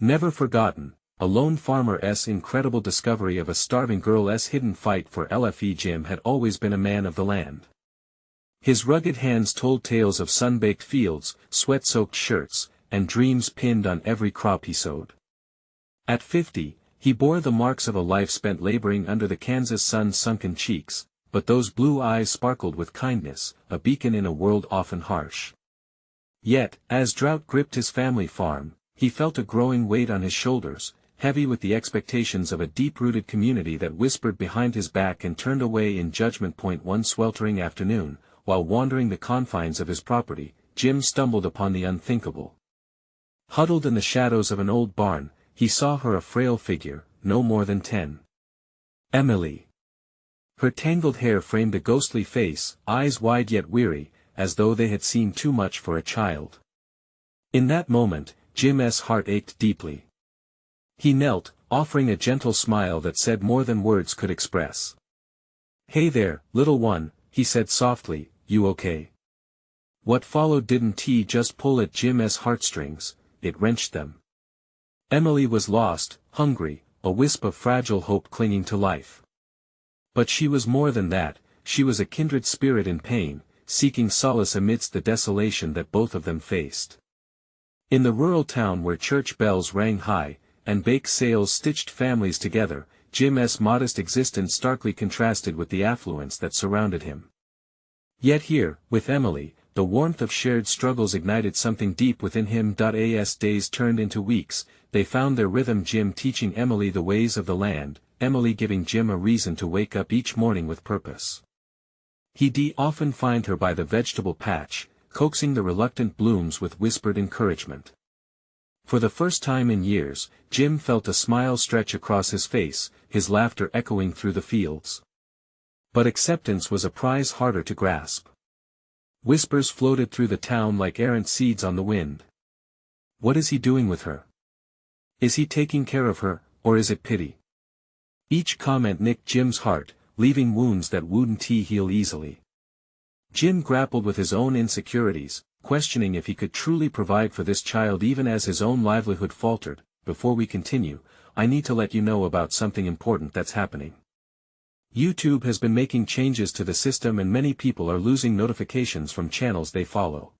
Never forgotten, a lone farmer's incredible discovery of a starving girl's hidden fight for LFE. Jim had always been a man of the land. His rugged hands told tales of sun-baked fields, sweat-soaked shirts, and dreams pinned on every crop he sowed. At 50, he bore the marks of a life spent laboring under the Kansas sun's sunken cheeks, but those blue eyes sparkled with kindness, a beacon in a world often harsh. Yet, as drought gripped his family farm, he felt a growing weight on his shoulders, heavy with the expectations of a deep-rooted community that whispered behind his back and turned away in judgment. One sweltering afternoon, while wandering the confines of his property, Jim stumbled upon the unthinkable. Huddled in the shadows of an old barn, he saw her, a frail figure, no more than 10. Emily. Her tangled hair framed a ghostly face, eyes wide yet weary, as though they had seen too much for a child. In that moment, Jim's heart ached deeply. He knelt, offering a gentle smile that said more than words could express. "Hey there, little one," he said softly, "you okay?" What followed didn't just pull at Jim's heartstrings, it wrenched them. Emily was lost, hungry, a wisp of fragile hope clinging to life. But she was more than that, she was a kindred spirit in pain, seeking solace amidst the desolation that both of them faced. In the rural town where church bells rang high, and bake sales stitched families together, Jim's modest existence starkly contrasted with the affluence that surrounded him. Yet here, with Emily, the warmth of shared struggles ignited something deep within him. As days turned into weeks, they found their rhythm, Jim teaching Emily the ways of the land, Emily giving Jim a reason to wake up each morning with purpose. He'd often find her by the vegetable patch, coaxing the reluctant blooms with whispered encouragement. For the first time in years, Jim felt a smile stretch across his face, his laughter echoing through the fields. But acceptance was a prize harder to grasp. Whispers floated through the town like errant seeds on the wind. What is he doing with her? Is he taking care of her, or is it pity? Each comment nicked Jim's heart, leaving wounds that wouldn't heal easily. Jim grappled with his own insecurities, questioning if he could truly provide for this child even as his own livelihood faltered. Before we continue, I need to let you know about something important that's happening. YouTube has been making changes to the system and many people are losing notifications from channels they follow.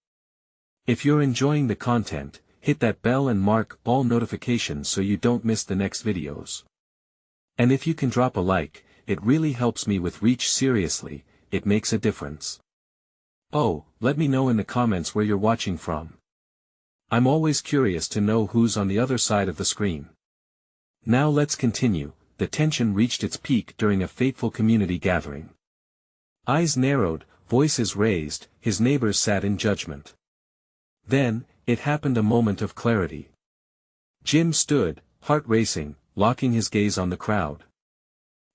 If you're enjoying the content, hit that bell and mark all notifications so you don't miss the next videos. And if you can drop a like, it really helps me with reach. Seriously, it makes a difference. Oh, let me know in the comments where you're watching from. I'm always curious to know who's on the other side of the screen. Now let's continue. The tension reached its peak during a fateful community gathering. Eyes narrowed, voices raised, his neighbors sat in judgment. Then, it happened, a moment of clarity. Jim stood, heart racing, locking his gaze on the crowd.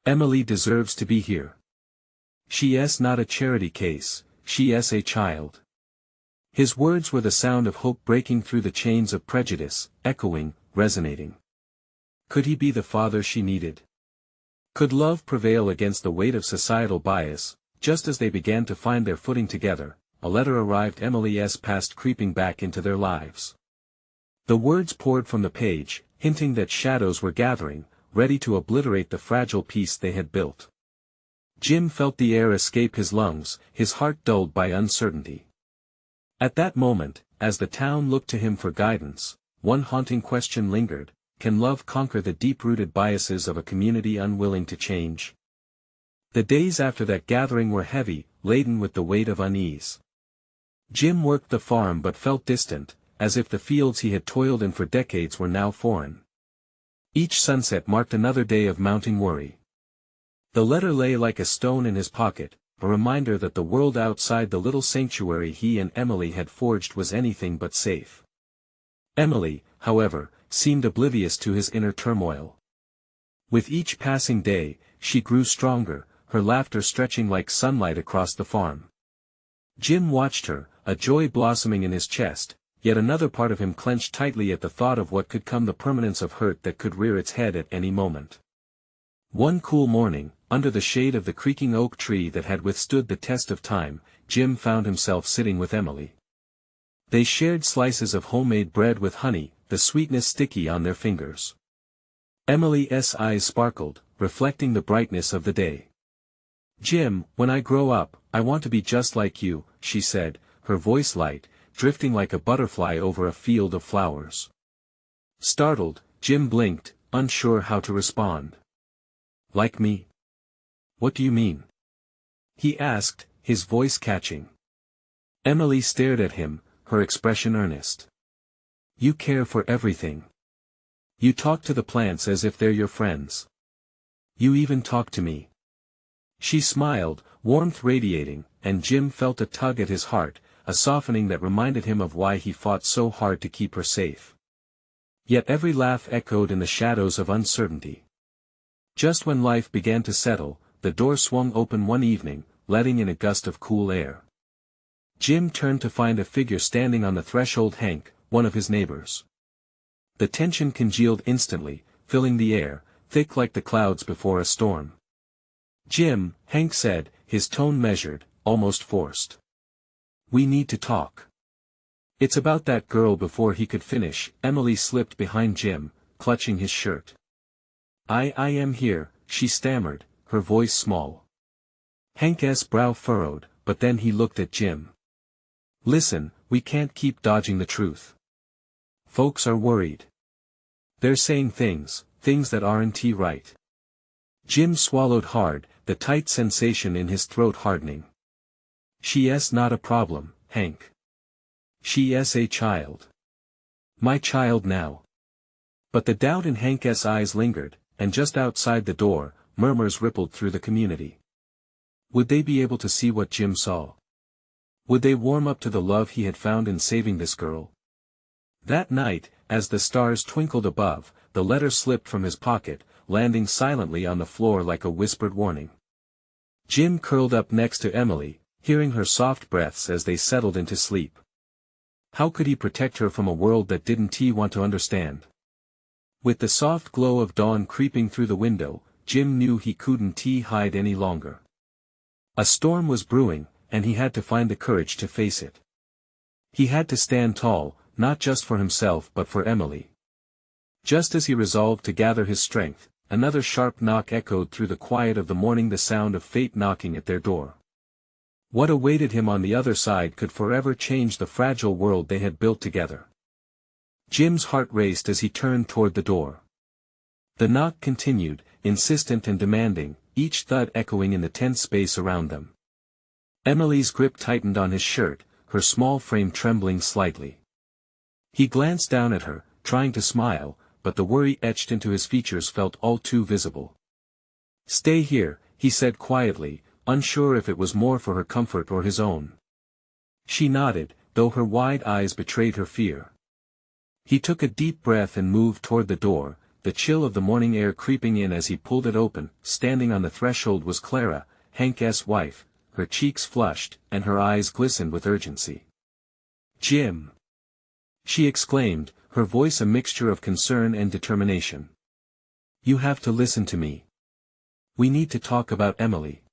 Emily deserves to be here. She's not a charity case, she's a child. His words were the sound of hope breaking through the chains of prejudice, echoing, resonating. Could he be the father she needed? Could love prevail against the weight of societal bias? Just as they began to find their footing together, a letter arrived, Emily's past creeping back into their lives. The words poured from the page, hinting that shadows were gathering, ready to obliterate the fragile peace they had built. Jim felt the air escape his lungs, his heart dulled by uncertainty. At that moment, as the town looked to him for guidance, one haunting question lingered: can love conquer the deep-rooted biases of a community unwilling to change? The days after that gathering were heavy, laden with the weight of unease. Jim worked the farm but felt distant, as if the fields he had toiled in for decades were now foreign. Each sunset marked another day of mounting worry. The letter lay like a stone in his pocket, a reminder that the world outside the little sanctuary he and Emily had forged was anything but safe. Emily, however, seemed oblivious to his inner turmoil. With each passing day, she grew stronger, her laughter stretching like sunlight across the farm. Jim watched her, a joy blossoming in his chest, yet another part of him clenched tightly at the thought of what could come, the permanence of hurt that could rear its head at any moment. One cool morning, under the shade of the creaking oak tree that had withstood the test of time, Jim found himself sitting with Emily. They shared slices of homemade bread with honey, the sweetness sticky on their fingers. Emily's eyes sparkled, reflecting the brightness of the day. "Jim, when I grow up, I want to be just like you," she said, her voice light, drifting like a butterfly over a field of flowers. Startled, Jim blinked, unsure how to respond. "Like me? What do you mean?" he asked, his voice catching. Emily stared at him, her expression earnest. "You care for everything. You talk to the plants as if they're your friends. You even talk to me." She smiled, warmth radiating, and Jim felt a tug at his heart, a softening that reminded him of why he fought so hard to keep her safe. Yet every laugh echoed in the shadows of uncertainty. Just when life began to settle, the door swung open one evening, letting in a gust of cool air. Jim turned to find a figure standing on the threshold. Hank, one of his neighbors. The tension congealed instantly, filling the air, thick like the clouds before a storm. "Jim," Hank said, his tone measured, almost forced. "We need to talk." "It's about that girl." Before he could finish, Emily slipped behind Jim, clutching his shirt. I am here," she stammered, her voice small. Hank's brow furrowed, but then he looked at Jim. "Listen, we can't keep dodging the truth. Folks are worried. They're saying things that aren't right." Jim swallowed hard, the tight sensation in his throat hardening. "She's not a problem, Hank. She's a child. My child now." But the doubt in Hank's eyes lingered, and just outside the door, murmurs rippled through the community. Would they be able to see what Jim saw? Would they warm up to the love he had found in saving this girl? That night, as the stars twinkled above, the letter slipped from his pocket, landing silently on the floor like a whispered warning. Jim curled up next to Emily, hearing her soft breaths as they settled into sleep. How could he protect her from a world that didn't want to understand? With the soft glow of dawn creeping through the window, Jim knew he couldn't hide any longer. A storm was brewing, and he had to find the courage to face it. He had to stand tall, not just for himself but for Emily. Just as he resolved to gather his strength, another sharp knock echoed through the quiet of the morning, the sound of fate knocking at their door. What awaited him on the other side could forever change the fragile world they had built together. Jim's heart raced as he turned toward the door. The knock continued, insistent and demanding, each thud echoing in the tense space around them. Emily's grip tightened on his shirt, her small frame trembling slightly. He glanced down at her, trying to smile, but the worry etched into his features felt all too visible. "Stay here," he said quietly, unsure if it was more for her comfort or his own. She nodded, though her wide eyes betrayed her fear. He took a deep breath and moved toward the door, the chill of the morning air creeping in as he pulled it open. Standing on the threshold was Clara, Hank's wife, her cheeks flushed, and her eyes glistened with urgency. "Jim!" she exclaimed, her voice a mixture of concern and determination. "You have to listen to me. We need to talk about Emily."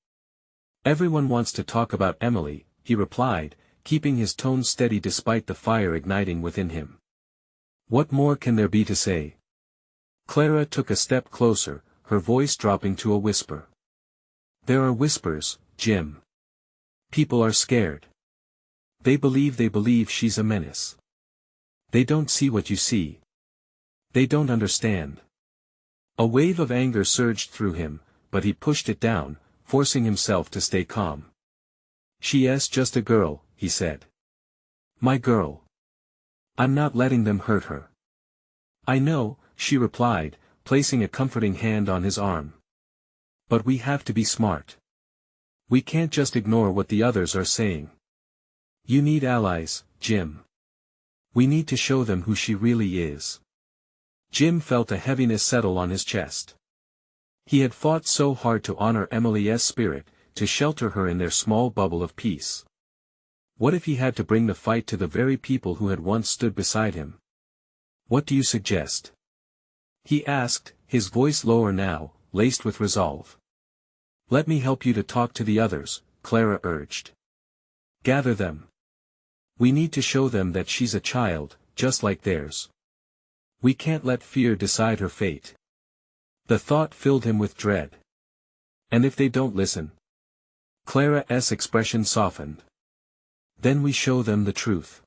"Everyone wants to talk about Emily," he replied, keeping his tone steady despite the fire igniting within him. "What more can there be to say?" Clara took a step closer, her voice dropping to a whisper. "There are whispers, Jim. People are scared. They believe she's a menace. They don't see what you see. They don't understand." A wave of anger surged through him, but he pushed it down, forcing himself to stay calm. "She's just a girl," he said. "My girl. I'm not letting them hurt her." "I know," she replied, placing a comforting hand on his arm. "But we have to be smart. We can't just ignore what the others are saying. You need allies, Jim. We need to show them who she really is." Jim felt a heaviness settle on his chest. He had fought so hard to honor Emily's spirit, to shelter her in their small bubble of peace. What if he had to bring the fight to the very people who had once stood beside him? "What do you suggest?" he asked, his voice lower now, laced with resolve. "Let me help you to talk to the others," Clara urged. "Gather them. We need to show them that she's a child, just like theirs. We can't let fear decide her fate. The thought filled him with dread. And if they don't listen? Clara's expression softened. Then we show them the truth.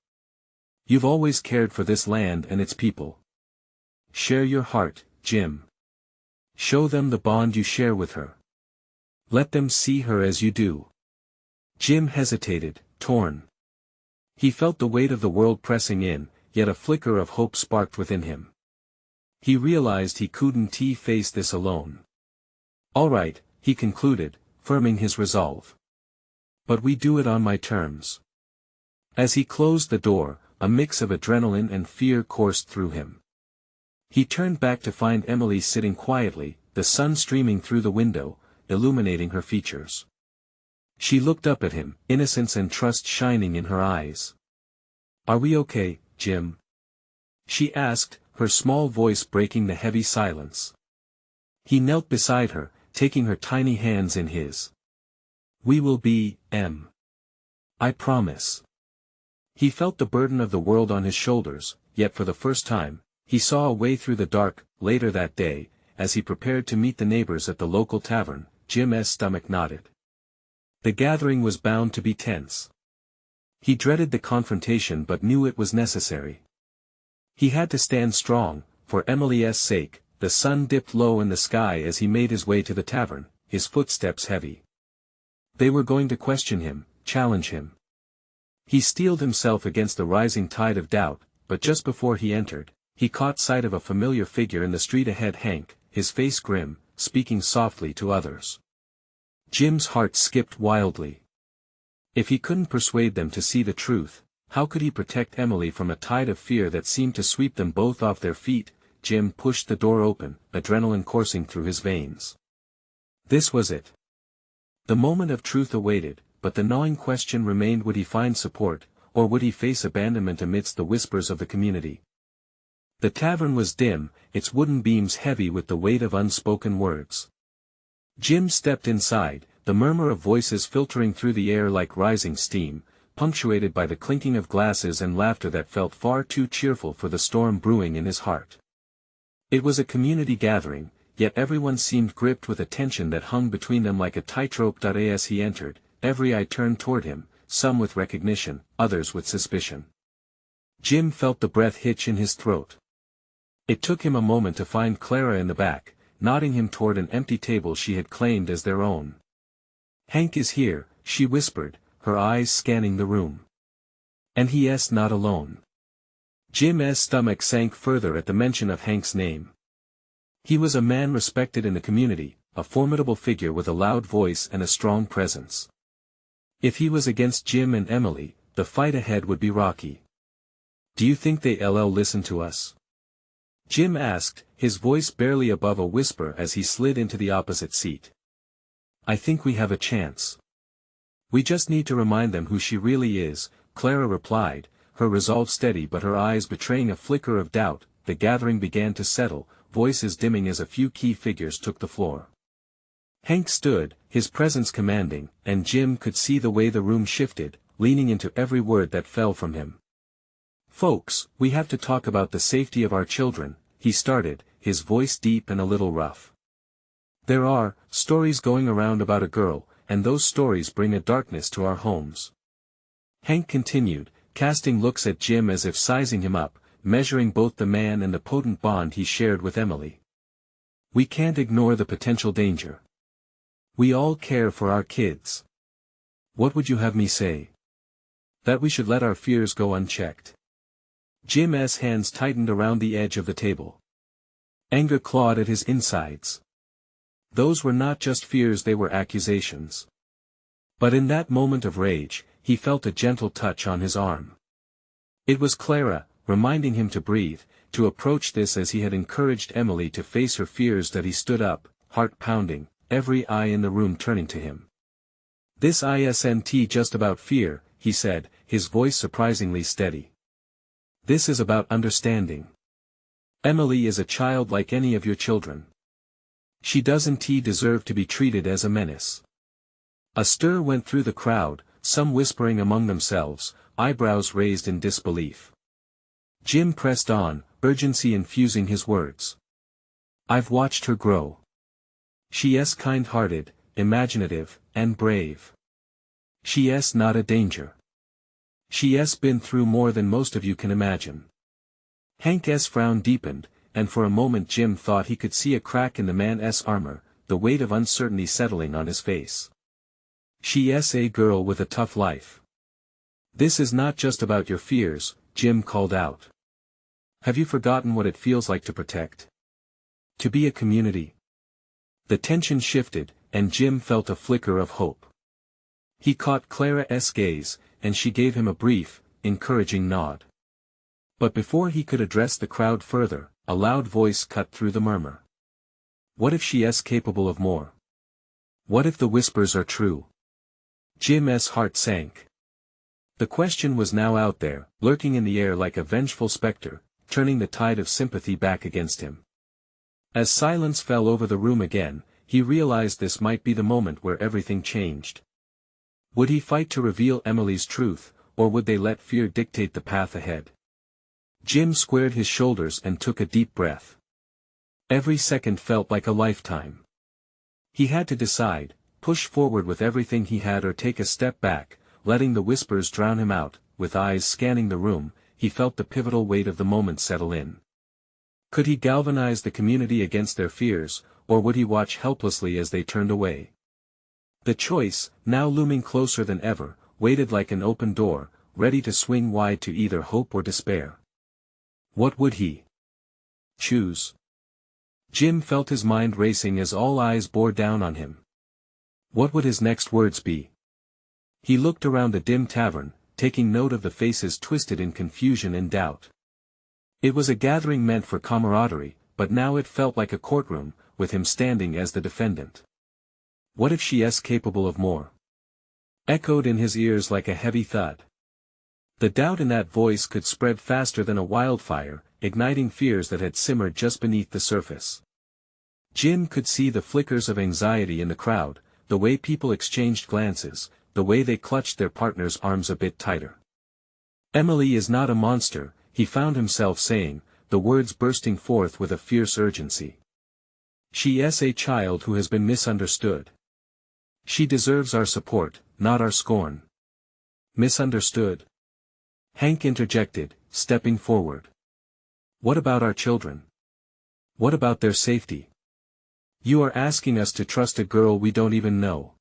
You've always cared for this land and its people. Share your heart, Jim. Show them the bond you share with her. Let them see her as you do. Jim hesitated, torn. He felt the weight of the world pressing in, yet a flicker of hope sparked within him. He realized he couldn't face this alone. All right, he concluded, firming his resolve. But we do it on my terms. As he closed the door, a mix of adrenaline and fear coursed through him. He turned back to find Emily sitting quietly, the sun streaming through the window, illuminating her features. She looked up at him, innocence and trust shining in her eyes. "Are we okay, Jim?" she asked, her small voice breaking the heavy silence. He knelt beside her, taking her tiny hands in his. "We will be, Em. I promise." He felt the burden of the world on his shoulders, yet for the first time, he saw a way through the dark. Later that day, as he prepared to meet the neighbors at the local tavern, Jim's stomach knotted. The gathering was bound to be tense. He dreaded the confrontation but knew it was necessary. He had to stand strong, for Emily's sake. The sun dipped low in the sky as he made his way to the tavern, his footsteps heavy. They were going to question him, challenge him. He steeled himself against the rising tide of doubt, but just before he entered, he caught sight of a familiar figure in the street ahead. Hank, his face grim, speaking softly to others. Jim's heart skipped wildly. If he couldn't persuade them to see the truth, how could he protect Emily from a tide of fear that seemed to sweep them both off their feet? Jim pushed the door open, adrenaline coursing through his veins. This was it. The moment of truth awaited, but the gnawing question remained: would he find support, or would he face abandonment amidst the whispers of the community? The tavern was dim, its wooden beams heavy with the weight of unspoken words. Jim stepped inside, the murmur of voices filtering through the air like rising steam, punctuated by the clinking of glasses and laughter that felt far too cheerful for the storm brewing in his heart. It was a community gathering, yet everyone seemed gripped with a tension that hung between them like a tightrope. As he entered, every eye turned toward him, some with recognition, others with suspicion. Jim felt the breath hitch in his throat. It took him a moment to find Clara in the back, nodding him toward an empty table she had claimed as their own. "Hank is here," she whispered, her eyes scanning the room. "And he's not alone." Jim's stomach sank further at the mention of Hank's name. He was a man respected in the community, a formidable figure with a loud voice and a strong presence. If he was against Jim and Emily, the fight ahead would be rocky. "Do you think they'll listen to us?" Jim asked, his voice barely above a whisper as he slid into the opposite seat. "I think we have a chance. We just need to remind them who she really is," Clara replied, her resolve steady but her eyes betraying a flicker of doubt. The gathering began to settle, voices dimming as a few key figures took the floor. Hank stood, his presence commanding, and Jim could see the way the room shifted, leaning into every word that fell from him. "Folks, we have to talk about the safety of our children," he started, his voice deep and a little rough. "There are stories going around about a girl, and those stories bring a darkness to our homes." Hank continued, casting looks at Jim as if sizing him up, measuring both the man and the potent bond he shared with Emily. "We can't ignore the potential danger. We all care for our kids. What would you have me say? That we should let our fears go unchecked?" Jim's hands tightened around the edge of the table. Anger clawed at his insides. Those were not just fears, they were accusations. But in that moment of rage, he felt a gentle touch on his arm. It was Clara, reminding him to breathe, to approach this as he had encouraged Emily to face her fears. That he stood up, heart pounding, every eye in the room turning to him. "This isn't just about fear," he said, his voice surprisingly steady. "This is about understanding. Emily is a child like any of your children. She doesn't deserve to be treated as a menace." A stir went through the crowd, some whispering among themselves, eyebrows raised in disbelief. Jim pressed on, urgency infusing his words. I've watched her grow. She's kind-hearted, imaginative, and brave. She's not a danger. She's been through more than most of you can imagine. Hank's frown deepened, and for a moment Jim thought he could see a crack in the man's armor, the weight of uncertainty settling on his face. She's a girl with a tough life. This is not just about your fears, Jim called out. Have you forgotten what it feels like to protect? To be a community? The tension shifted, and Jim felt a flicker of hope. He caught Clara's gaze, and she gave him a brief, encouraging nod. But before he could address the crowd further, a loud voice cut through the murmur. What if she's capable of more? What if the whispers are true? Jim's heart sank. The question was now out there, lurking in the air like a vengeful specter, turning the tide of sympathy back against him. As silence fell over the room again, he realized this might be the moment where everything changed. Would he fight to reveal Emily's truth, or would they let fear dictate the path ahead? Jim squared his shoulders and took a deep breath. Every second felt like a lifetime. He had to decide, push forward with everything he had or take a step back, letting the whispers drown him out. With eyes scanning the room, he felt the pivotal weight of the moment settle in. Could he galvanize the community against their fears, or would he watch helplessly as they turned away? The choice, now looming closer than ever, waited like an open door, ready to swing wide to either hope or despair. What would he choose? Jim felt his mind racing as all eyes bore down on him. What would his next words be? He looked around the dim tavern, taking note of the faces twisted in confusion and doubt. It was a gathering meant for camaraderie, but now it felt like a courtroom, with him standing as the defendant. What if she's capable of more? Echoed in his ears like a heavy thud. The doubt in that voice could spread faster than a wildfire, igniting fears that had simmered just beneath the surface. Jim could see the flickers of anxiety in the crowd, the way people exchanged glances, the way they clutched their partner's arms a bit tighter. Emily is not a monster, he found himself saying, the words bursting forth with a fierce urgency. She is a child who has been misunderstood. She deserves our support, not our scorn. Misunderstood? Hank interjected, stepping forward. What about our children? What about their safety? You are asking us to trust a girl we don't even know.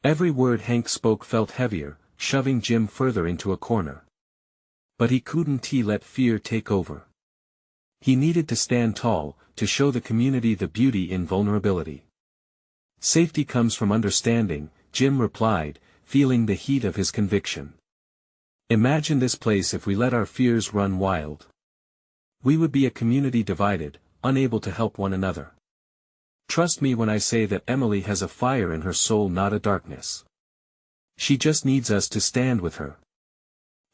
Every word Hank spoke felt heavier, shoving Jim further into a corner. But he couldn't let fear take over. He needed to stand tall, to show the community the beauty in vulnerability. Safety comes from understanding, Jim replied, feeling the heat of his conviction. Imagine this place if we let our fears run wild. We would be a community divided, unable to help one another. Trust me when I say that Emily has a fire in her soul, not a darkness. She just needs us to stand with her.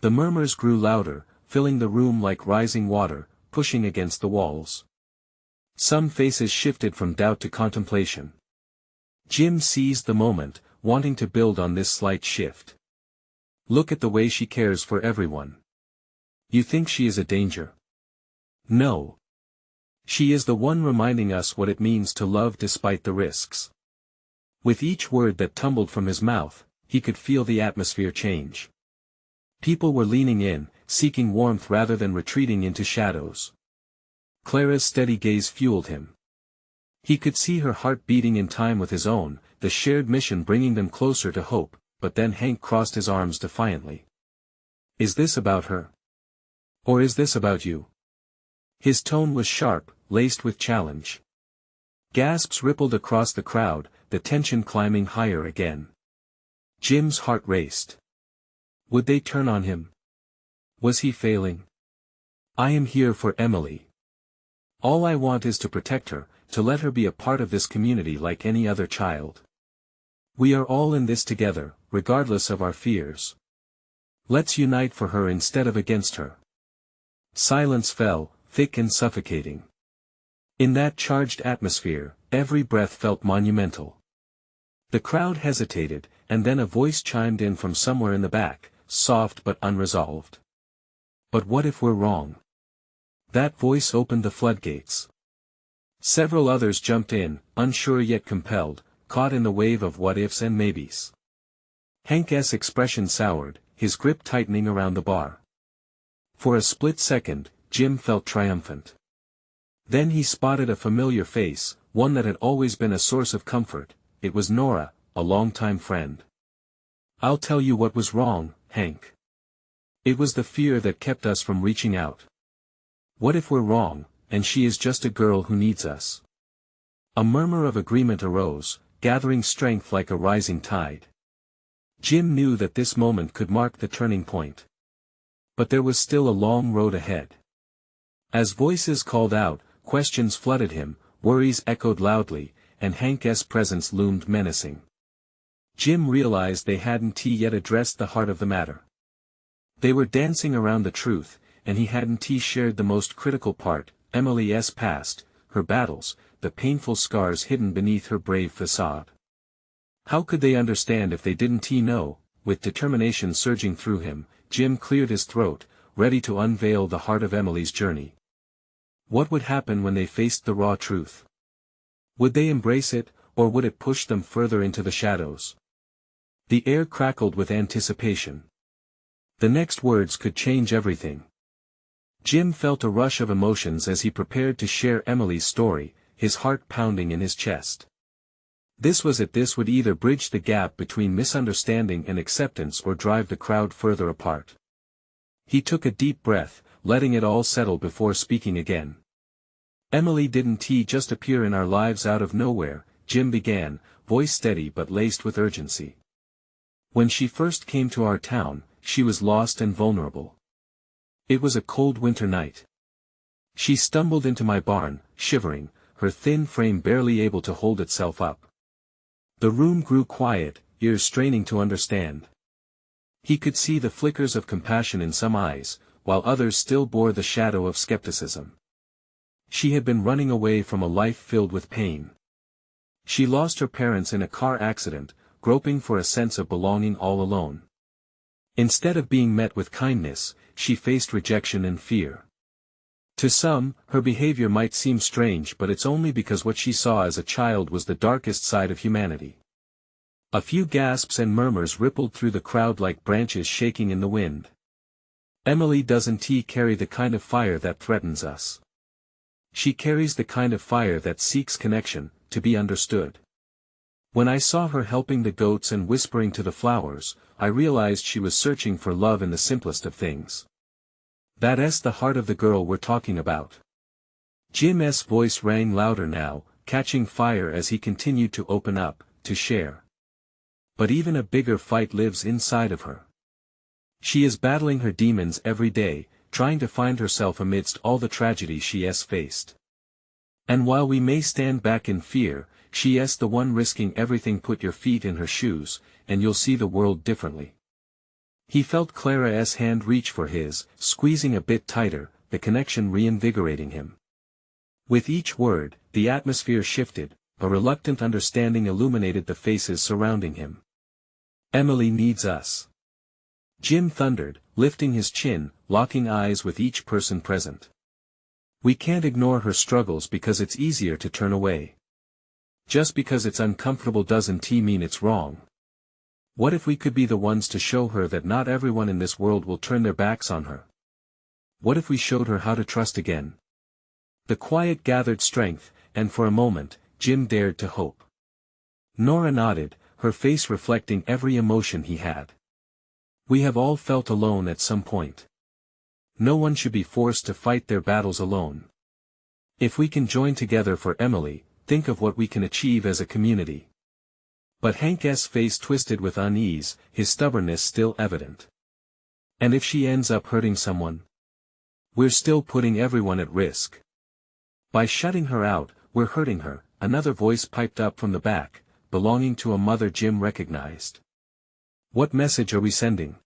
The murmurs grew louder, filling the room like rising water, pushing against the walls. Some faces shifted from doubt to contemplation. Jim seized the moment, wanting to build on this slight shift. Look at the way she cares for everyone. You think she is a danger? No. She is the one reminding us what it means to love despite the risks. With each word that tumbled from his mouth, he could feel the atmosphere change. People were leaning in, seeking warmth rather than retreating into shadows. Clara's steady gaze fueled him. He could see her heart beating in time with his own, the shared mission bringing them closer to hope, but then Hank crossed his arms defiantly. Is this about her? Or is this about you? His tone was sharp, laced with challenge. Gasps rippled across the crowd, the tension climbing higher again. Jim's heart raced. Would they turn on him? Was he failing? I am here for Emily. All I want is to protect her, to let her be a part of this community like any other child. We are all in this together, regardless of our fears. Let's unite for her instead of against her. Silence fell, thick and suffocating. In that charged atmosphere, every breath felt monumental. The crowd hesitated, and then a voice chimed in from somewhere in the back, soft but unresolved. But what if we're wrong? That voice opened the floodgates. Several others jumped in, unsure yet compelled, caught in the wave of what-ifs and maybes. Hank's expression soured, his grip tightening around the bar. For a split second, Jim felt triumphant. Then he spotted a familiar face, one that had always been a source of comfort. It was Nora, a longtime friend. "I'll tell you what was wrong, Hank. It was the fear that kept us from reaching out. What if we're wrong, and she is just a girl who needs us?" A murmur of agreement arose, gathering strength like a rising tide. Jim knew that this moment could mark the turning point. But there was still a long road ahead. As voices called out, questions flooded him, worries echoed loudly, and Hank's presence loomed menacing. Jim realized they hadn't yet addressed the heart of the matter. They were dancing around the truth, and he hadn't shared the most critical part, Emily's past, her battles, the painful scars hidden beneath her brave facade. How could they understand if they didn't know? With determination surging through him, Jim cleared his throat, ready to unveil the heart of Emily's journey. What would happen when they faced the raw truth? Would they embrace it, or would it push them further into the shadows? The air crackled with anticipation. The next words could change everything. Jim felt a rush of emotions as he prepared to share Emily's story, his heart pounding in his chest. This would either bridge the gap between misunderstanding and acceptance or drive the crowd further apart. He took a deep breath, letting it all settle before speaking again. "Emily didn't just appear in our lives out of nowhere," Jim began, voice steady but laced with urgency. "When she first came to our town, she was lost and vulnerable. It was a cold winter night. She stumbled into my barn, shivering, her thin frame barely able to hold itself up. The room grew quiet, ears straining to understand. He could see the flickers of compassion in some eyes, while others still bore the shadow of skepticism. She had been running away from a life filled with pain. She lost her parents in a car accident, groping for a sense of belonging all alone. Instead of being met with kindness, she faced rejection and fear. To some, her behavior might seem strange, but it's only because what she saw as a child was the darkest side of humanity." A few gasps and murmurs rippled through the crowd like branches shaking in the wind. "Emily doesn't carry the kind of fire that threatens us. She carries the kind of fire that seeks connection, to be understood. When I saw her helping the goats and whispering to the flowers, I realized she was searching for love in the simplest of things. That's the heart of the girl we're talking about." Jim's voice rang louder now, catching fire as he continued to open up, to share. "But even a bigger fight lives inside of her. She is battling her demons every day, trying to find herself amidst all the tragedy she's faced. And while we may stand back in fear, she's the one risking everything. Put your feet in her shoes, and you'll see the world differently." He felt Clara's hand reach for his, squeezing a bit tighter, the connection reinvigorating him. With each word, the atmosphere shifted, a reluctant understanding illuminated the faces surrounding him. "Emily needs us," Jim thundered, lifting his chin, locking eyes with each person present. "We can't ignore her struggles because it's easier to turn away. Just because it's uncomfortable doesn't mean it's wrong. What if we could be the ones to show her that not everyone in this world will turn their backs on her? What if we showed her how to trust again?" The quiet gathered strength, and for a moment, Jim dared to hope. Nora nodded, her face reflecting every emotion he had. "We have all felt alone at some point. No one should be forced to fight their battles alone. If we can join together for Emily, think of what we can achieve as a community." But Hank's face twisted with unease, his stubbornness still evident. "And if she ends up hurting someone? We're still putting everyone at risk. By shutting her out, we're hurting her," another voice piped up from the back, belonging to a mother Jim recognized. "What message are we sending?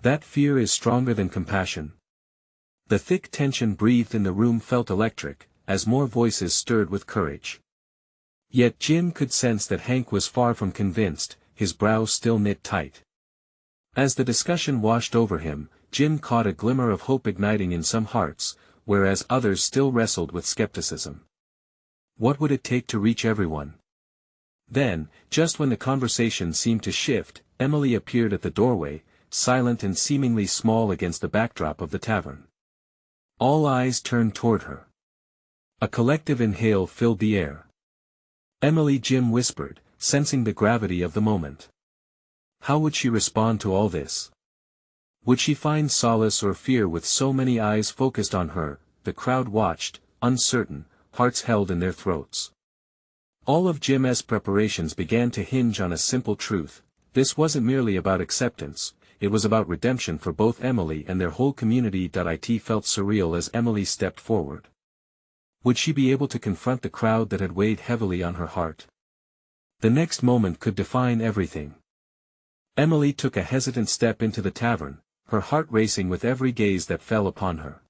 That fear is stronger than compassion." The thick tension breathed in the room felt electric, as more voices stirred with courage. Yet Jim could sense that Hank was far from convinced, his brow still knit tight. As the discussion washed over him, Jim caught a glimmer of hope igniting in some hearts, whereas others still wrestled with skepticism. What would it take to reach everyone? Then, just when the conversation seemed to shift, Emily appeared at the doorway, silent and seemingly small against the backdrop of the tavern. All eyes turned toward her. A collective inhale filled the air. "Emily," Jim whispered, sensing the gravity of the moment. How would she respond to all this? Would she find solace or fear with so many eyes focused on her? The crowd watched, uncertain, hearts held in their throats. All of Jim's preparations began to hinge on a simple truth: this wasn't merely about acceptance, it was about redemption for both Emily and their whole community. It felt surreal as Emily stepped forward. Would she be able to confront the crowd that had weighed heavily on her heart? The next moment could define everything. Emily took a hesitant step into the tavern, her heart racing with every gaze that fell upon her.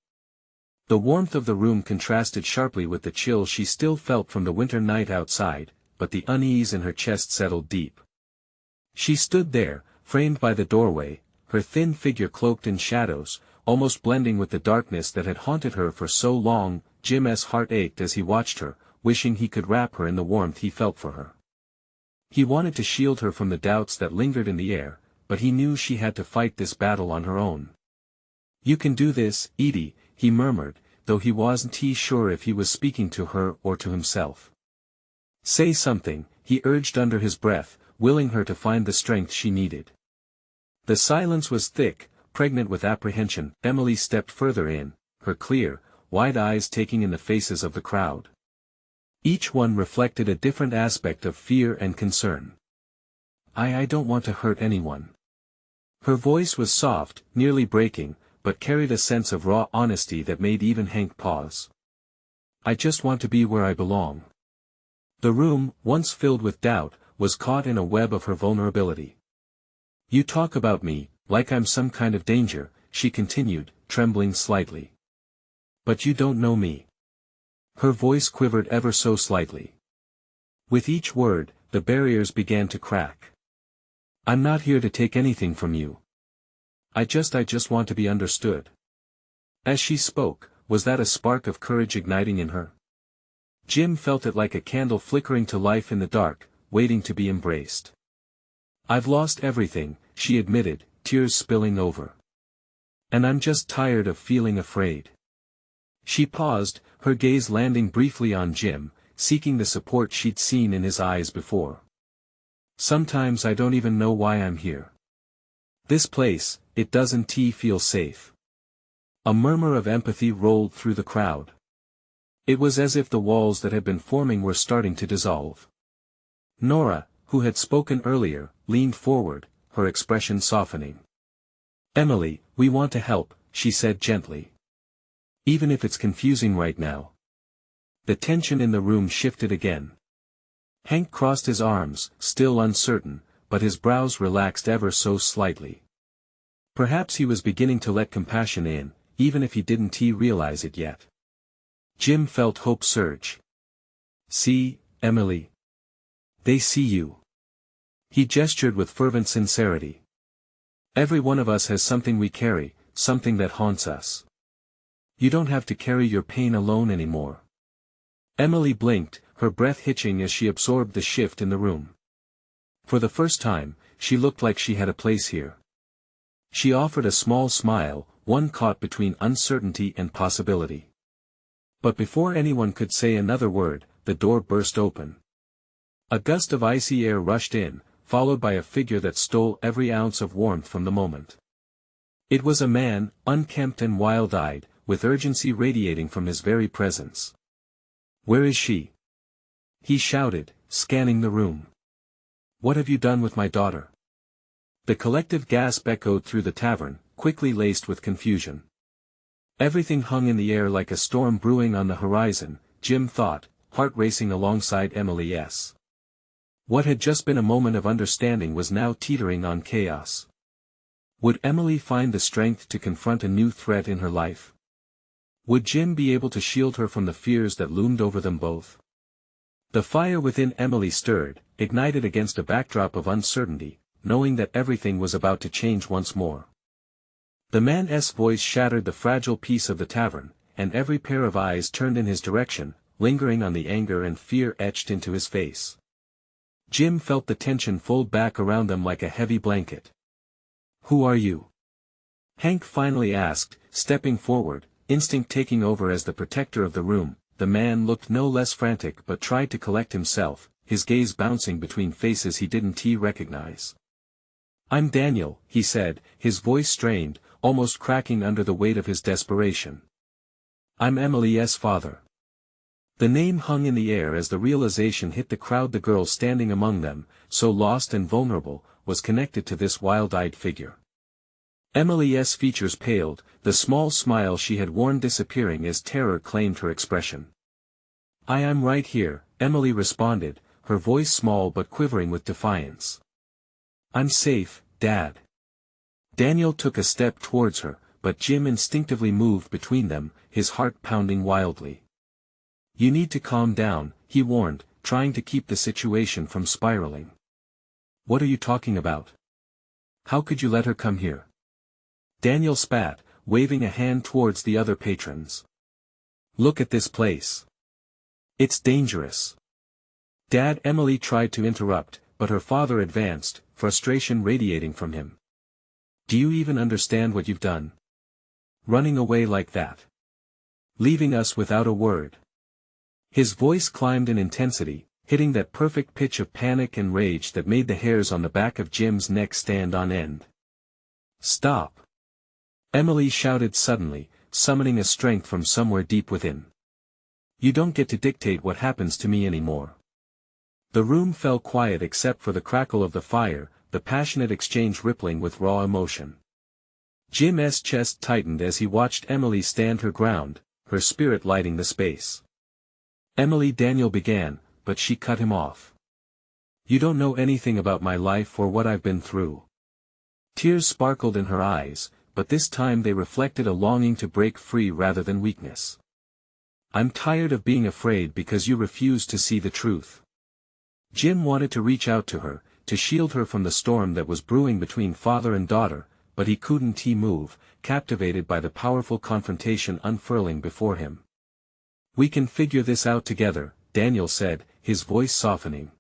The warmth of the room contrasted sharply with the chill she still felt from the winter night outside, but the unease in her chest settled deep. She stood there, framed by the doorway, her thin figure cloaked in shadows, almost blending with the darkness that had haunted her for so long. Jim's heart ached as he watched her, wishing he could wrap her in the warmth he felt for her. He wanted to shield her from the doubts that lingered in the air, but he knew she had to fight this battle on her own. "You can do this, Edie," he murmured, though he wasn't sure if he was speaking to her or to himself. "Say something," he urged under his breath, willing her to find the strength she needed. The silence was thick, pregnant with apprehension. Emily stepped further in, her clear, wide eyes taking in the faces of the crowd. Each one reflected a different aspect of fear and concern. I don't want to hurt anyone." Her voice was soft, nearly breaking, but carried a sense of raw honesty that made even Hank pause. "I just want to be where I belong." The room, once filled with doubt, was caught in a web of her vulnerability. "You talk about me, like I'm some kind of danger," she continued, trembling slightly. "But you don't know me." Her voice quivered ever so slightly. With each word, the barriers began to crack. "I'm not here to take anything from you. I just want to be understood." As she spoke, was that a spark of courage igniting in her? Jim felt it like a candle flickering to life in the dark, waiting to be embraced. "I've lost everything," she admitted, tears spilling over. "And I'm just tired of feeling afraid." She paused, her gaze landing briefly on Jim, seeking the support she'd seen in his eyes before. "Sometimes I don't even know why I'm here. This place, it doesn't feel safe." A murmur of empathy rolled through the crowd. It was as if the walls that had been forming were starting to dissolve. Nora, who had spoken earlier, leaned forward, her expression softening. "Emily, we want to help," she said gently. "Even if it's confusing right now." The tension in the room shifted again. Hank crossed his arms, still uncertain, but his brows relaxed ever so slightly. Perhaps he was beginning to let compassion in, even if he didn't realize it yet. Jim felt hope surge. "See, Emily. They see you." He gestured with fervent sincerity. "Every one of us has something we carry, something that haunts us. You don't have to carry your pain alone anymore." Emily blinked, her breath hitching as she absorbed the shift in the room. For the first time, she looked like she had a place here. She offered a small smile, one caught between uncertainty and possibility. But before anyone could say another word, the door burst open. A gust of icy air rushed in, followed by a figure that stole every ounce of warmth from the moment. It was a man, unkempt and wild-eyed, with urgency radiating from his very presence. "Where is she?" he shouted, scanning the room. "What have you done with my daughter?" The collective gasp echoed through the tavern, quickly laced with confusion. Everything hung in the air like a storm brewing on the horizon, Jim thought, heart racing alongside Emily's. What had just been a moment of understanding was now teetering on chaos. Would Emily find the strength to confront a new threat in her life? Would Jim be able to shield her from the fears that loomed over them both? The fire within Emily stirred, ignited against a backdrop of uncertainty, knowing that everything was about to change once more. The man's voice shattered the fragile peace of the tavern, and every pair of eyes turned in his direction, lingering on the anger and fear etched into his face. Jim felt the tension fold back around them like a heavy blanket. "Who are you?" Hank finally asked, stepping forward, instinct taking over as the protector of the room. The man looked no less frantic but tried to collect himself, his gaze bouncing between faces he didn't recognize. "I'm Daniel," he said, his voice strained, almost cracking under the weight of his desperation. "I'm Emily's father." The name hung in the air as the realization hit the crowd. The girl standing among them, so lost and vulnerable, was connected to this wild-eyed figure. Emily's features paled, the small smile she had worn disappearing as terror claimed her expression. "I am right here," Emily responded, her voice small but quivering with defiance. "I'm safe, Dad." Daniel took a step towards her, but Jim instinctively moved between them, his heart pounding wildly. "You need to calm down," he warned, trying to keep the situation from spiraling. "What are you talking about? How could you let her come here?" Daniel spat, waving a hand towards the other patrons. "Look at this place. It's dangerous." "Dad," Emily tried to interrupt, but her father advanced, frustration radiating from him. "Do you even understand what you've done? Running away like that. Leaving us without a word." His voice climbed in intensity, hitting that perfect pitch of panic and rage that made the hairs on the back of Jim's neck stand on end. "Stop!" Emily shouted suddenly, summoning a strength from somewhere deep within. "You don't get to dictate what happens to me anymore." The room fell quiet except for the crackle of the fire, the passionate exchange rippling with raw emotion. Jim's chest tightened as he watched Emily stand her ground, her spirit lighting the space. "Emily," Daniel began, but she cut him off. "You don't know anything about my life or what I've been through." Tears sparkled in her eyes, but this time they reflected a longing to break free rather than weakness. "I'm tired of being afraid because you refuse to see the truth." Jim wanted to reach out to her, to shield her from the storm that was brewing between father and daughter, but he couldn't move, captivated by the powerful confrontation unfurling before him. "We can figure this out together," Daniel said, his voice softening.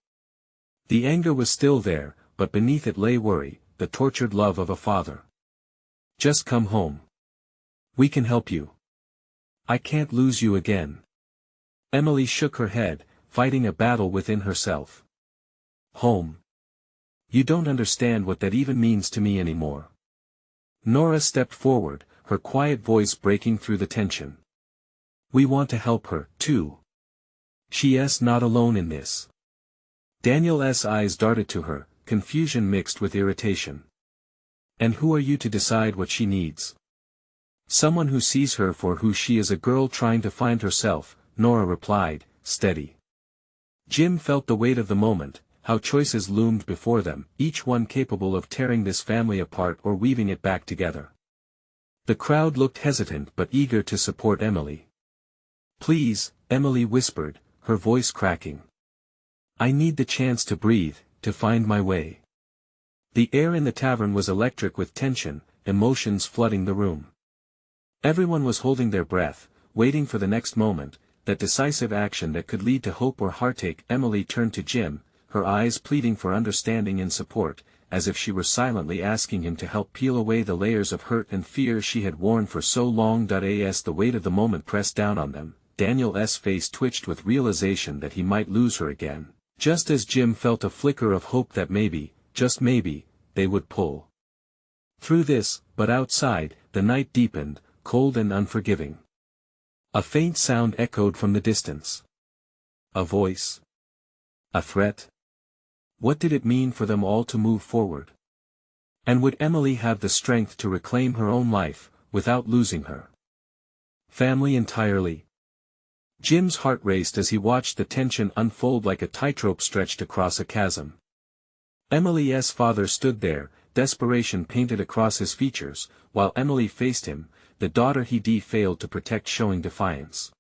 The anger was still there, but beneath it lay worry, the tortured love of a father. "Just come home. We can help you. I can't lose you again." Emily shook her head, fighting a battle within herself. "Home. You don't understand what that even means to me anymore." Nora stepped forward, her quiet voice breaking through the tension. "We want to help her, too. She's not alone in this." Daniel's eyes darted to her, confusion mixed with irritation. "And who are you to decide what she needs?" "Someone who sees her for who she is, a girl trying to find herself," Nora replied, steady. Jim felt the weight of the moment, how choices loomed before them, each one capable of tearing this family apart or weaving it back together. The crowd looked hesitant but eager to support Emily. "Please," Emily whispered, her voice cracking. "I need the chance to breathe, to find my way." The air in the tavern was electric with tension, emotions flooding the room. Everyone was holding their breath, waiting for the next moment, that decisive action that could lead to hope or heartache. Emily turned to Jim, her eyes pleading for understanding and support, as if she were silently asking him to help peel away the layers of hurt and fear she had worn for so long. As the weight of the moment pressed down on them, Daniel's face twitched with realization that he might lose her again, just as Jim felt a flicker of hope that maybe, just maybe, they would pull through this. But outside, the night deepened, cold and unforgiving. A faint sound echoed from the distance. A voice? A threat? What did it mean for them all to move forward? And would Emily have the strength to reclaim her own life, without losing her family entirely? Jim's heart raced as he watched the tension unfold like a tightrope stretched across a chasm. Emily's father stood there, desperation painted across his features, while Emily faced him, the daughter he failed to protect showing defiance.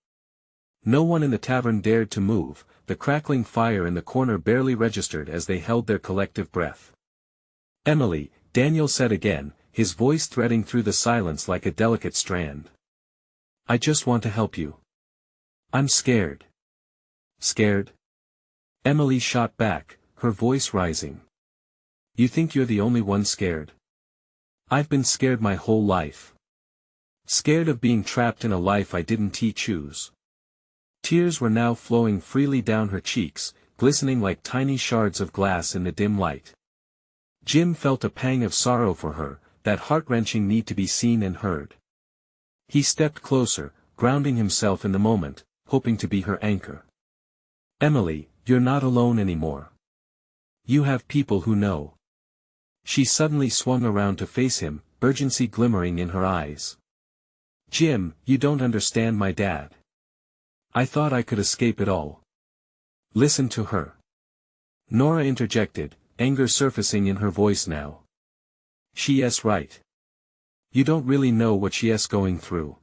No one in the tavern dared to move, the crackling fire in the corner barely registered as they held their collective breath. "Emily," Daniel said again, his voice threading through the silence like a delicate strand. I just want to help you. I'm scared. Scared? Emily shot back, her voice rising. You think you're the only one scared? I've been scared my whole life. Scared of being trapped in a life I didn't choose. Tears were now flowing freely down her cheeks, glistening like tiny shards of glass in the dim light. Jim felt a pang of sorrow for her, that heart-wrenching need to be seen and heard. He stepped closer, grounding himself in the moment, hoping to be her anchor. Emily, you're not alone anymore. You have people who know. She suddenly swung around to face him, urgency glimmering in her eyes. Jim, you don't understand my dad. I thought I could escape it all. Listen to her. Nora interjected, anger surfacing in her voice now. She's right. You don't really know what she's going through.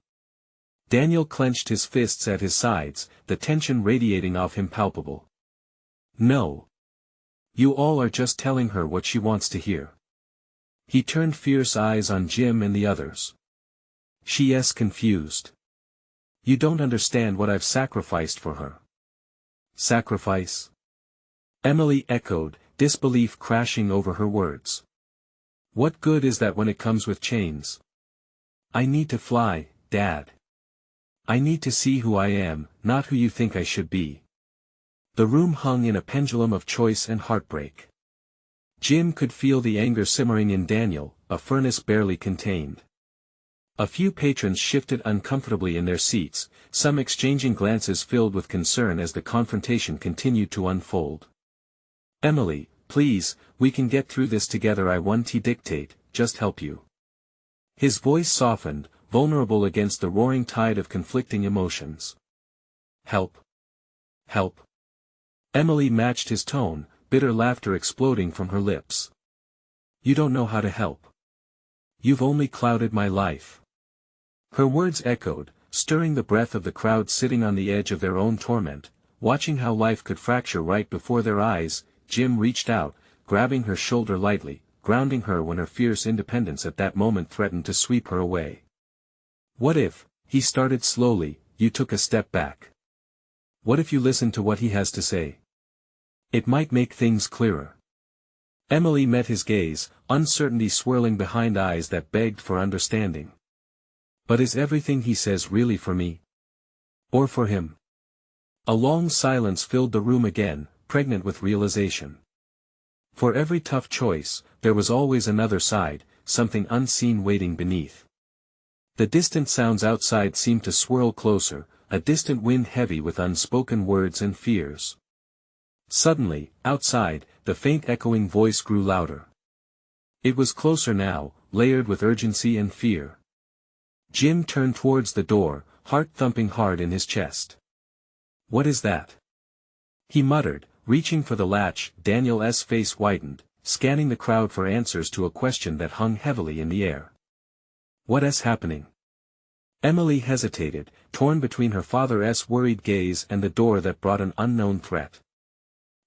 Daniel clenched his fists at his sides, the tension radiating off him palpable. No. You all are just telling her what she wants to hear. He turned fierce eyes on Jim and the others. She's confused. You don't understand what I've sacrificed for her. Sacrifice? Emily echoed, disbelief crashing over her words. What good is that when it comes with chains? I need to fly, Dad. I need to see who I am, not who you think I should be. The room hung in a pendulum of choice and heartbreak. Jim could feel the anger simmering in Daniel, a furnace barely contained. A few patrons shifted uncomfortably in their seats, some exchanging glances filled with concern as the confrontation continued to unfold. Emily, please, we can get through this together. I want to dictate, just help you. His voice softened, vulnerable against the roaring tide of conflicting emotions. Help. Help. Emily matched his tone, bitter laughter exploding from her lips. You don't know how to help. You've only clouded my life. Her words echoed, stirring the breath of the crowd sitting on the edge of their own torment, watching how life could fracture right before their eyes. Jim reached out, grabbing her shoulder lightly, grounding her when her fierce independence at that moment threatened to sweep her away. What if, he started slowly, you took a step back? What if you listened to what he has to say? It might make things clearer. Emily met his gaze, uncertainty swirling behind eyes that begged for understanding. But is everything he says really for me? Or for him? A long silence filled the room again, pregnant with realization. For every tough choice, there was always another side, something unseen waiting beneath. The distant sounds outside seemed to swirl closer, a distant wind heavy with unspoken words and fears. Suddenly, outside, the faint echoing voice grew louder. It was closer now, layered with urgency and fear. Jim turned towards the door, heart thumping hard in his chest. What is that? He muttered, reaching for the latch. Daniel's face widened, scanning the crowd for answers to a question that hung heavily in the air. What is happening? Emily hesitated, torn between her father's worried gaze and the door that brought an unknown threat.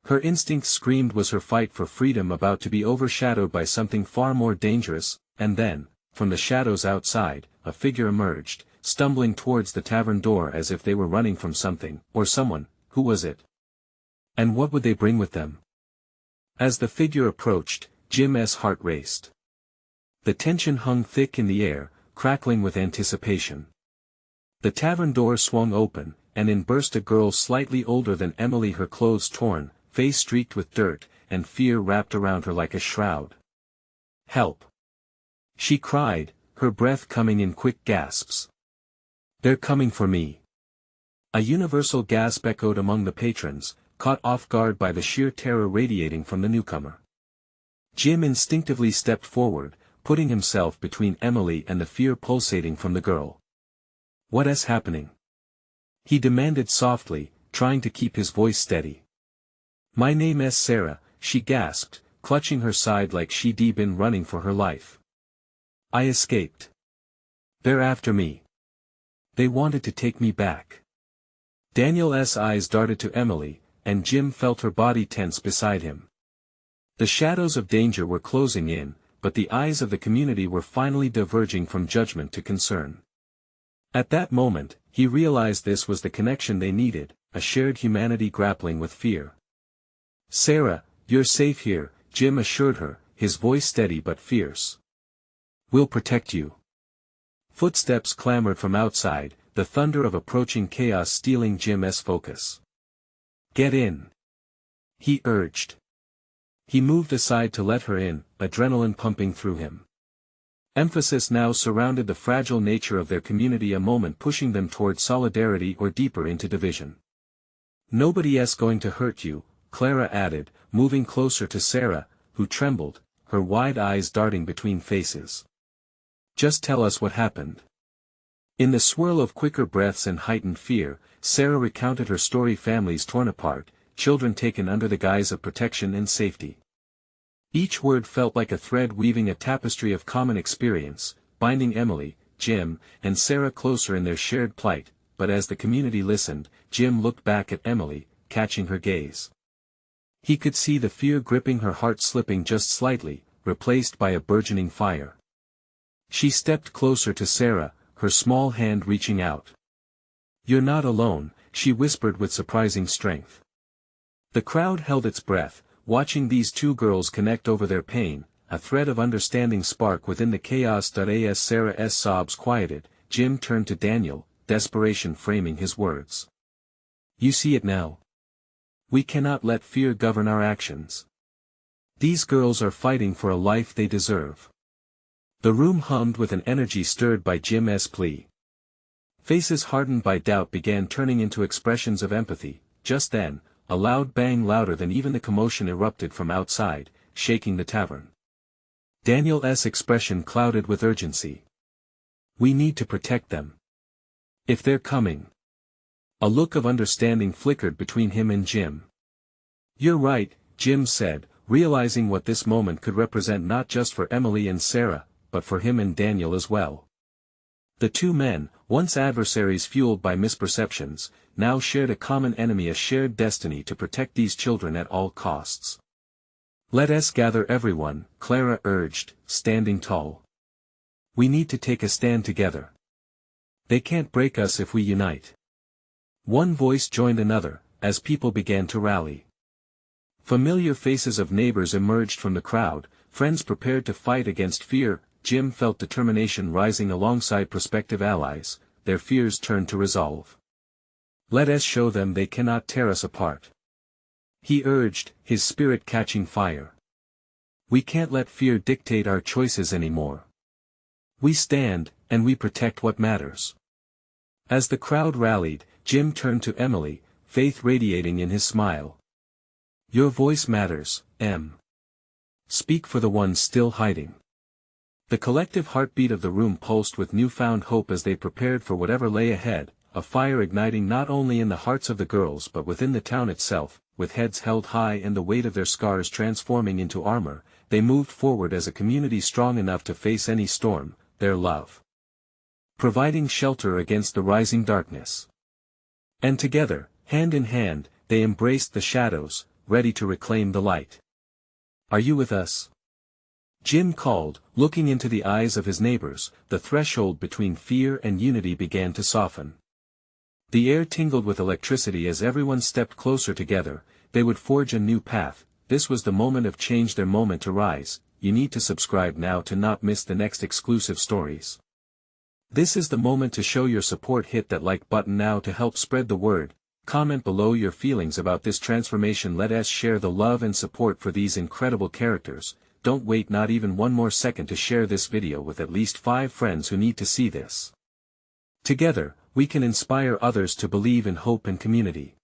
Her instinct screamed was her fight for freedom about to be overshadowed by something far more dangerous, and then, from the shadows outside, a figure emerged, stumbling towards the tavern door as if they were running from something, or someone. Who was it? And what would they bring with them? As the figure approached, Jim's heart raced. The tension hung thick in the air, crackling with anticipation. The tavern door swung open, and in burst a girl slightly older than Emily, her clothes torn, face streaked with dirt, and fear wrapped around her like a shroud. Help! She cried, her breath coming in quick gasps. They're coming for me. A universal gasp echoed among the patrons, caught off guard by the sheer terror radiating from the newcomer. Jim instinctively stepped forward, putting himself between Emily and the fear pulsating from the girl. What is happening? He demanded softly, trying to keep his voice steady. My name is Sarah, she gasped, clutching her side like she'd been running for her life. I escaped. They're after me. They wanted to take me back. Daniel's eyes darted to Emily, and Jim felt her body tense beside him. The shadows of danger were closing in, but the eyes of the community were finally diverging from judgment to concern. At that moment, he realized this was the connection they needed, a shared humanity grappling with fear. "Sarah, you're safe here," Jim assured her, his voice steady but fierce. "We'll protect you." Footsteps clamored from outside, the thunder of approaching chaos stealing Jim's focus. "Get in," he urged. He moved aside to let her in, adrenaline pumping through him. Emphasis now surrounded the fragile nature of their community, a moment pushing them toward solidarity or deeper into division. "Nobody's going to hurt you," Clara added, moving closer to Sarah, who trembled, her wide eyes darting between faces. "Just tell us what happened." In the swirl of quicker breaths and heightened fear, Sarah recounted her story: families torn apart, children taken under the guise of protection and safety. Each word felt like a thread weaving a tapestry of common experience, binding Emily, Jim, and Sarah closer in their shared plight. But as the community listened, Jim looked back at Emily, catching her gaze. He could see the fear gripping her heart slipping just slightly, replaced by a burgeoning fire. She stepped closer to Sarah, her small hand reaching out. "You're not alone," she whispered with surprising strength. The crowd held its breath, watching these two girls connect over their pain, a thread of understanding spark within the chaos. As Sarah's sobs quieted, Jim turned to Daniel, desperation framing his words. "You see it now? We cannot let fear govern our actions. These girls are fighting for a life they deserve." The room hummed with an energy stirred by Jim's plea. Faces hardened by doubt began turning into expressions of empathy. Just then, a loud bang louder than even the commotion erupted from outside, shaking the tavern. Daniel's expression clouded with urgency. "We need to protect them. If they're coming." A look of understanding flickered between him and Jim. "You're right," Jim said, realizing what this moment could represent not just for Emily and Sarah, but for him and Daniel as well. The two men, once adversaries fueled by misperceptions, now shared a common enemy, a shared destiny to protect these children at all costs. "Let us gather everyone," Clara urged, standing tall. "We need to take a stand together. They can't break us if we unite." One voice joined another, as people began to rally. Familiar faces of neighbors emerged from the crowd, friends prepared to fight against fear. Jim felt determination rising alongside prospective allies, their fears turned to resolve. "Let us show them they cannot tear us apart," he urged, his spirit catching fire. "We can't let fear dictate our choices anymore. We stand, and we protect what matters." As the crowd rallied, Jim turned to Emily, faith radiating in his smile. "Your voice matters, Em. Speak for the ones still hiding." The collective heartbeat of the room pulsed with newfound hope as they prepared for whatever lay ahead, a fire igniting not only in the hearts of the girls but within the town itself. With heads held high and the weight of their scars transforming into armor, they moved forward as a community strong enough to face any storm, their love providing shelter against the rising darkness. And together, hand in hand, they embraced the shadows, ready to reclaim the light. "Are you with us?" Jim called, looking into the eyes of his neighbors. The threshold between fear and unity began to soften. The air tingled with electricity as everyone stepped closer together. They would forge a new path. This was the moment of change, their moment to rise. You need to subscribe now to not miss the next exclusive stories. This is the moment to show your support. Hit that like button now to help spread the word. Comment below your feelings about this transformation. Let us share the love and support for these incredible characters. Don't wait not even one more second to share this video with at least 5 friends who need to see this. Together, we can inspire others to believe in hope and community.